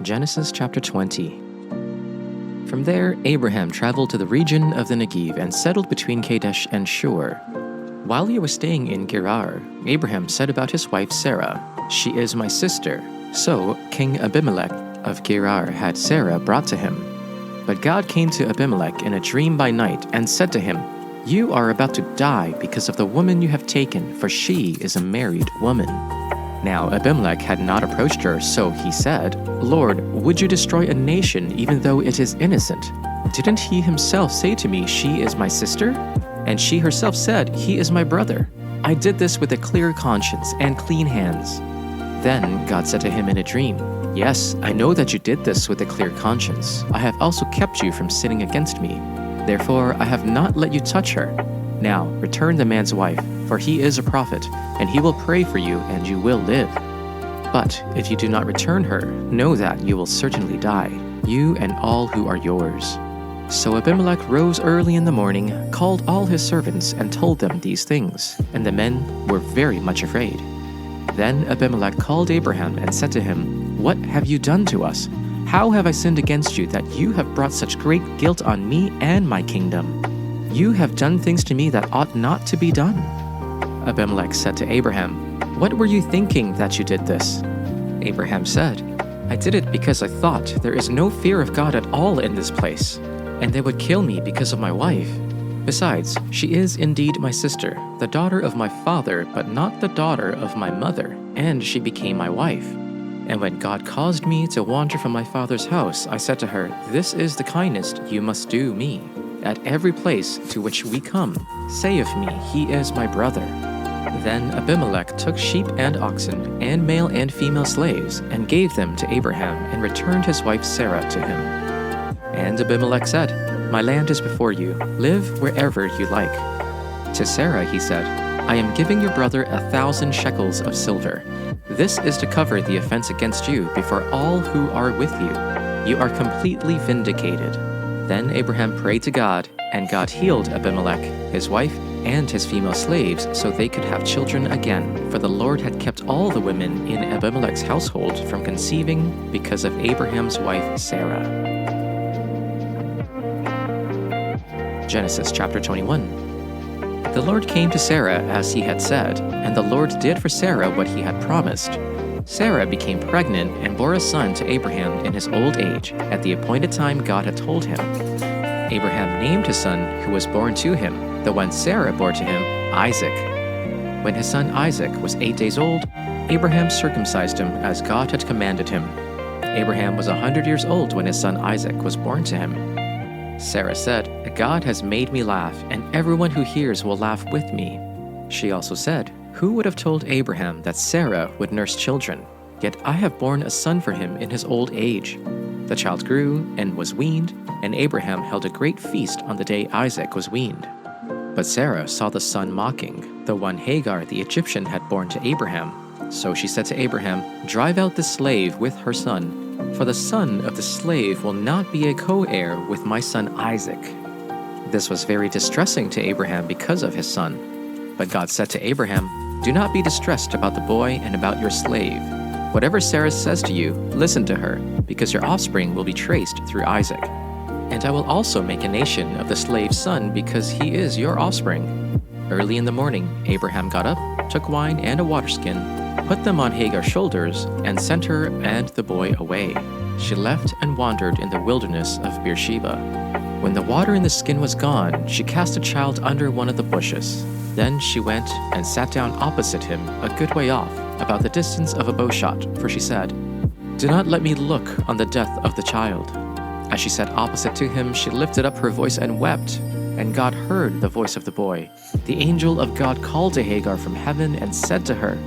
Genesis chapter 20. From there, Abraham traveled to the region of the Negev and settled between Kadesh and Shur. While he was staying in Gerar, Abraham said about his wife Sarah, "She is my sister." So King Abimelech of Gerar had Sarah brought to him. But God came to Abimelech in a dream by night and said to him, "You are about to die because of the woman you have taken, for she is a married woman." Now Abimelech had not approached her, so he said, "Lord, would you destroy a nation even though it is innocent? Didn't he himself say to me, 'She is my sister'? And she herself said, 'He is my brother.' I did this with a clear conscience and clean hands." Then God said to him in a dream, "Yes, I know that you did this with a clear conscience. I have also kept you from sinning against me. Therefore I have not let you touch her. Now return the man's wife, for he is a prophet, and he will pray for you and you will live. But if you do not return her, know that you will certainly die, you and all who are yours." So Abimelech rose early in the morning, called all his servants, and told them these things, and the men were very much afraid. Then Abimelech called Abraham and said to him, "What have you done to us? How have I sinned against you that you have brought such great guilt on me and my kingdom? You have done things to me that ought not to be done." Abimelech said to Abraham, "What were you thinking that you did this?" Abraham said, "I did it because I thought there is no fear of God at all in this place, and they would kill me because of my wife. Besides, she is indeed my sister, the daughter of my father, but not the daughter of my mother, and she became my wife. And when God caused me to wander from my father's house, I said to her, 'This is the kindness you must do me. At every place to which we come, say of me, He is my brother.' Then Abimelech took sheep and oxen, and male and female slaves, and gave them to Abraham, and returned his wife Sarah to him. And Abimelech said, 'My land is before you. Live wherever you like.' To Sarah he said, 'I am giving your brother 1,000 shekels of silver. This is to cover the offense against you before all who are with you. You are completely vindicated.' Then Abraham prayed to God, and God healed Abimelech, his wife, and his female slaves so they could have children again, for the Lord had kept all the women in Abimelech's household from conceiving because of Abraham's wife Sarah. Genesis chapter 21. The Lord came to Sarah as he had said, and the Lord did for Sarah what he had promised. Sarah became pregnant and bore a son to Abraham in his old age, at the appointed time God had told him. Abraham named his son who was born to him, the one Sarah bore to him, Isaac. When his son Isaac was 8 days old, Abraham circumcised him as God had commanded him. Abraham was 100 years old when his son Isaac was born to him. Sarah said, "God has made me laugh, and everyone who hears will laugh with me." She also said, "Who would have told Abraham that Sarah would nurse children? Yet I have borne a son for him in his old age." The child grew and was weaned, and Abraham held a great feast on the day Isaac was weaned. But Sarah saw the son mocking, the one Hagar the Egyptian had borne to Abraham. So she said to Abraham, "Drive out the slave with her son, for the son of the slave will not be a co-heir with my son Isaac." This was very distressing to Abraham because of his son. But God said to Abraham, "Do not be distressed about the boy and about your slave. Whatever Sarah says to you, listen to her, because your offspring will be traced through Isaac. And I will also make a nation of the slave's son, because he is your offspring." Early in the morning, Abraham got up, took wine and a waterskin, put them on Hagar's shoulders, and sent her and the boy away. She left and wandered in the wilderness of Beersheba. When the water in the skin was gone, she cast a child under one of the bushes. Then she went and sat down opposite him, a good way off, about the distance of a bowshot, for she said, "Do not let me look on the death of the child." As she sat opposite to him, she lifted up her voice and wept, and God heard the voice of the boy. The angel of God called to Hagar from heaven and said to her,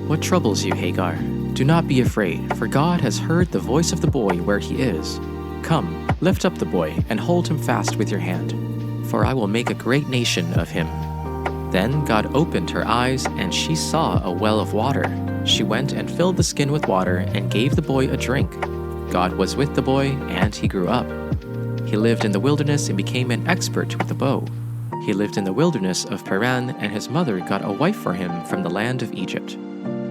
"What troubles you, Hagar? Do not be afraid, for God has heard the voice of the boy where he is. Come, lift up the boy and hold him fast with your hand, for I will make a great nation of him." Then God opened her eyes, and she saw a well of water. She went and filled the skin with water and gave the boy a drink. God was with the boy, and he grew up. He lived in the wilderness and became an expert with the bow. He lived in the wilderness of Paran, and his mother got a wife for him from the land of Egypt.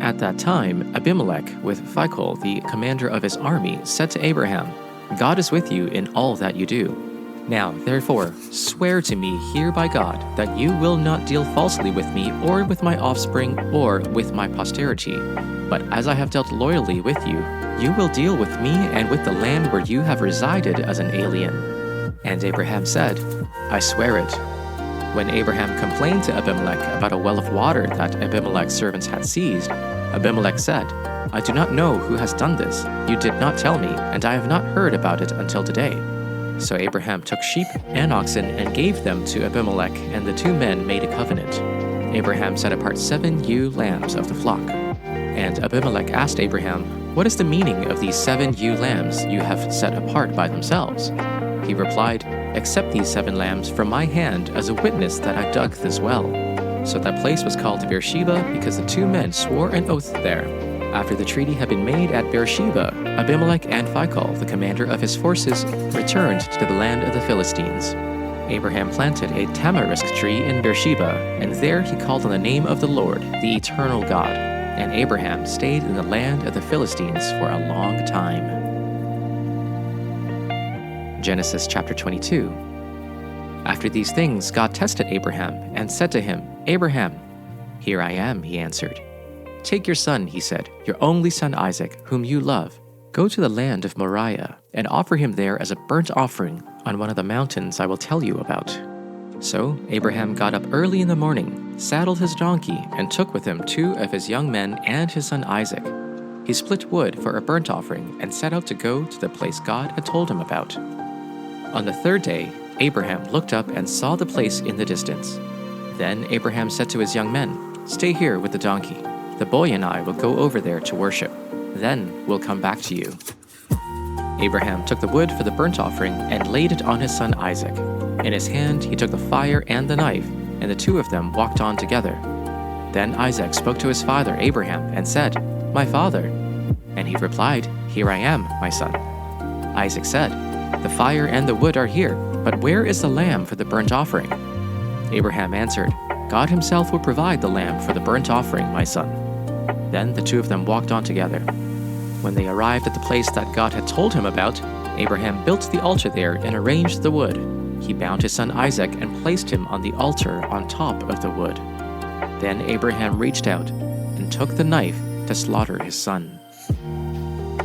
At that time, Abimelech, with Phicol, the commander of his army, said to Abraham, God is with you in all that you do. Now, therefore, swear to me here by God that you will not deal falsely with me or with my offspring or with my posterity. But as I have dealt loyally with you, you will deal with me and with the land where you have resided as an alien. And Abraham said, I swear it. When Abraham complained to Abimelech about a well of water that Abimelech's servants had seized, Abimelech said, I do not know who has done this. You did not tell me, and I have not heard about it until today. So Abraham took sheep and oxen and gave them to Abimelech, and the two men made a covenant. Abraham set apart 7 ewe lambs of the flock. And Abimelech asked Abraham, What is the meaning of these 7 ewe lambs you have set apart by themselves? He replied, Accept these 7 lambs from my hand as a witness that I dug this well. So that place was called Beersheba because the 2 men swore an oath there. After the treaty had been made at Beersheba, Abimelech and Phicol, the commander of his forces, returned to the land of the Philistines. Abraham planted a tamarisk tree in Beersheba, and there he called on the name of the Lord, the eternal God. And Abraham stayed in the land of the Philistines for a long time. Genesis chapter 22. After these things, God tested Abraham and said to him, Abraham. Here I am, he answered. Take your son, he said, your only son Isaac, whom you love. Go to the land of Moriah and offer him there as a burnt offering on one of the mountains I will tell you about. So Abraham got up early in the morning, saddled his donkey, and took with him 2 of his young men and his son Isaac. He split wood for a burnt offering and set out to go to the place God had told him about. On the 3rd day, Abraham looked up and saw the place in the distance. Then Abraham said to his young men, Stay here with the donkey. The boy and I will go over there to worship. Then we'll come back to you. Abraham took the wood for the burnt offering and laid it on his son Isaac. In his hand he took the fire and the knife, and the 2 of them walked on together. Then Isaac spoke to his father Abraham and said, My father. And he replied, Here I am, my son. Isaac said, The fire and the wood are here, but where is the lamb for the burnt offering? Abraham answered, God himself will provide the lamb for the burnt offering, my son. Then the 2 of them walked on together. When they arrived at the place that God had told him about, Abraham built the altar there and arranged the wood. He bound his son Isaac and placed him on the altar on top of the wood. Then Abraham reached out and took the knife to slaughter his son.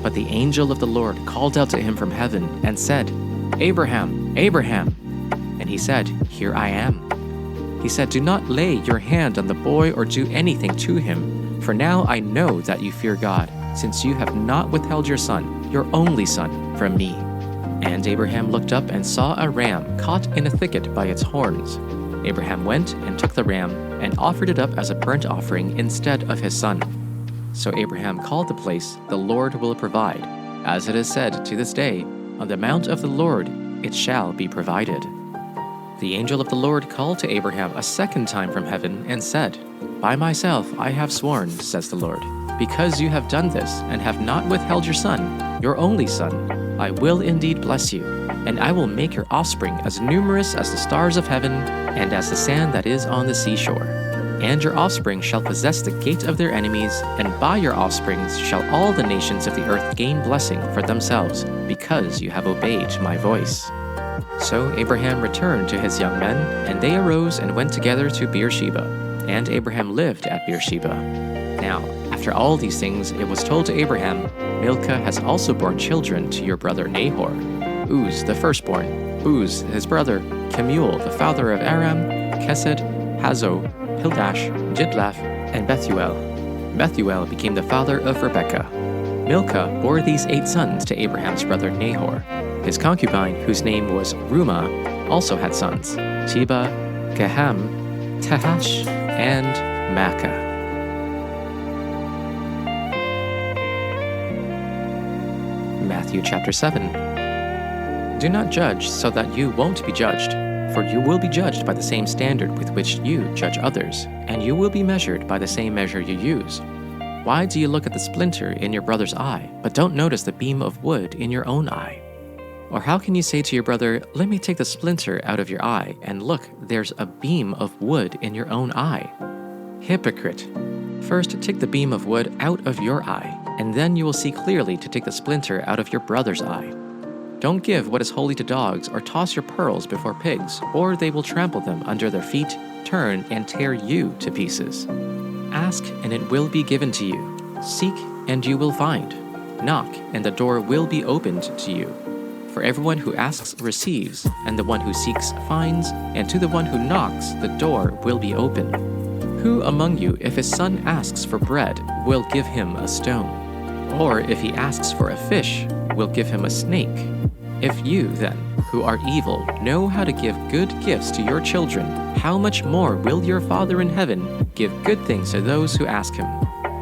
But the angel of the Lord called out to him from heaven and said, Abraham, Abraham. And he said, Here I am. He said, Do not lay your hand on the boy or do anything to him, for now I know that you fear God, since you have not withheld your son, your only son, from me. And Abraham looked up and saw a ram caught in a thicket by its horns. Abraham went and took the ram and offered it up as a burnt offering instead of his son. So Abraham called the place, The Lord Will Provide. As it is said to this day, On the mount of the Lord it shall be provided. The angel of the Lord called to Abraham a second time from heaven and said, By myself I have sworn, says the Lord, because you have done this and have not withheld your son, your only son, I will indeed bless you, and I will make your offspring as numerous as the stars of heaven and as the sand that is on the seashore. And your offspring shall possess the gate of their enemies, and by your offspring shall all the nations of the earth gain blessing for themselves, because you have obeyed my voice. So Abraham returned to his young men, and they arose and went together to Beersheba. And Abraham lived at Beersheba. Now, after all these things, it was told to Abraham, Milcah has also borne children to your brother Nahor. Uz, the firstborn, Uz, his brother, Kemuel, the father of Aram, Kesed, Hazo, Pildash, Jidlaph, and Bethuel. Bethuel became the father of Rebekah. Milcah bore these 8 sons to Abraham's brother Nahor. His concubine, whose name was Rumah, also had sons, Teba, Gaham, Tahash, and Makkah. Matthew chapter 7. Do not judge so that you won't be judged, for you will be judged by the same standard with which you judge others, and you will be measured by the same measure you use. Why do you look at the splinter in your brother's eye, but don't notice the beam of wood in your own eye? Or how can you say to your brother, Let me take the splinter out of your eye, and look, there's a beam of wood in your own eye? Hypocrite! First, take the beam of wood out of your eye, and then you will see clearly to take the splinter out of your brother's eye. Don't give what is holy to dogs, or toss your pearls before pigs, or they will trample them under their feet, turn and tear you to pieces. Ask, and it will be given to you. Seek, and you will find. Knock, and the door will be opened to you. For everyone who asks receives, and the one who seeks finds, and to the one who knocks the door will be open. Who among you, if his son asks for bread, will give him a stone? Or if he asks for a fish, will give him a snake? If you, then, who are evil, know how to give good gifts to your children, how much more will your Father in heaven give good things to those who ask him?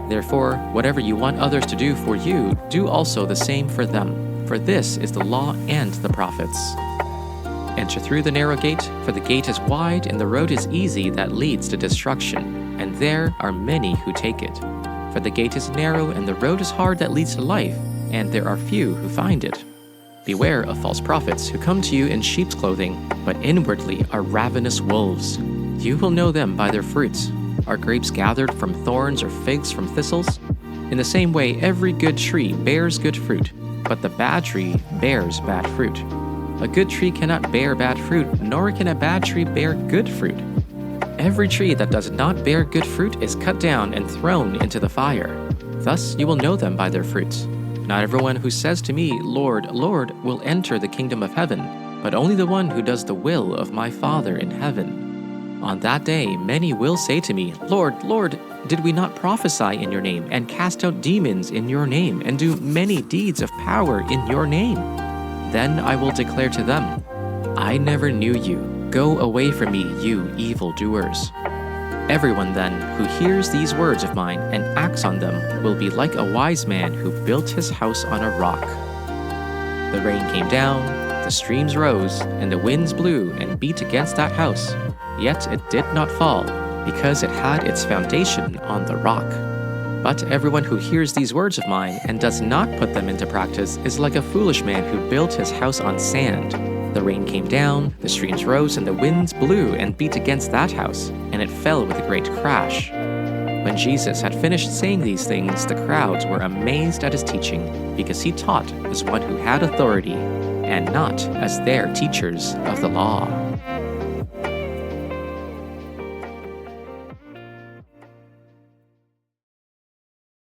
Therefore, whatever you want others to do for you, do also the same for them. For this is the law and the prophets. Enter through the narrow gate, for the gate is wide and the road is easy that leads to destruction, and there are many who take it. For the gate is narrow and the road is hard that leads to life, and there are few who find it. Beware of false prophets who come to you in sheep's clothing, but inwardly are ravenous wolves. You will know them by their fruits. Are grapes gathered from thorns or figs from thistles? In the same way, every good tree bears good fruit, but the bad tree bears bad fruit. A good tree cannot bear bad fruit, nor can a bad tree bear good fruit. Every tree that does not bear good fruit is cut down and thrown into the fire. Thus you will know them by their fruits. Not everyone who says to me, Lord, Lord, will enter the kingdom of heaven, but only the one who does the will of my Father in heaven. On that day many will say to me, Lord, Lord, did we not prophesy in your name, and cast out demons in your name, and do many deeds of power in your name? Then I will declare to them, I never knew you. Go away from me, you evildoers. Everyone then who hears these words of mine and acts on them will be like a wise man who built his house on a rock. The rain came down, the streams rose, and the winds blew and beat against that house. Yet it did not fall, because it had its foundation on the rock. But everyone who hears these words of mine and does not put them into practice is like a foolish man who built his house on sand. The rain came down, the streams rose, and the winds blew and beat against that house, and it fell with a great crash. When Jesus had finished saying these things, the crowds were amazed at his teaching, because he taught as one who had authority, and not as their teachers of the law.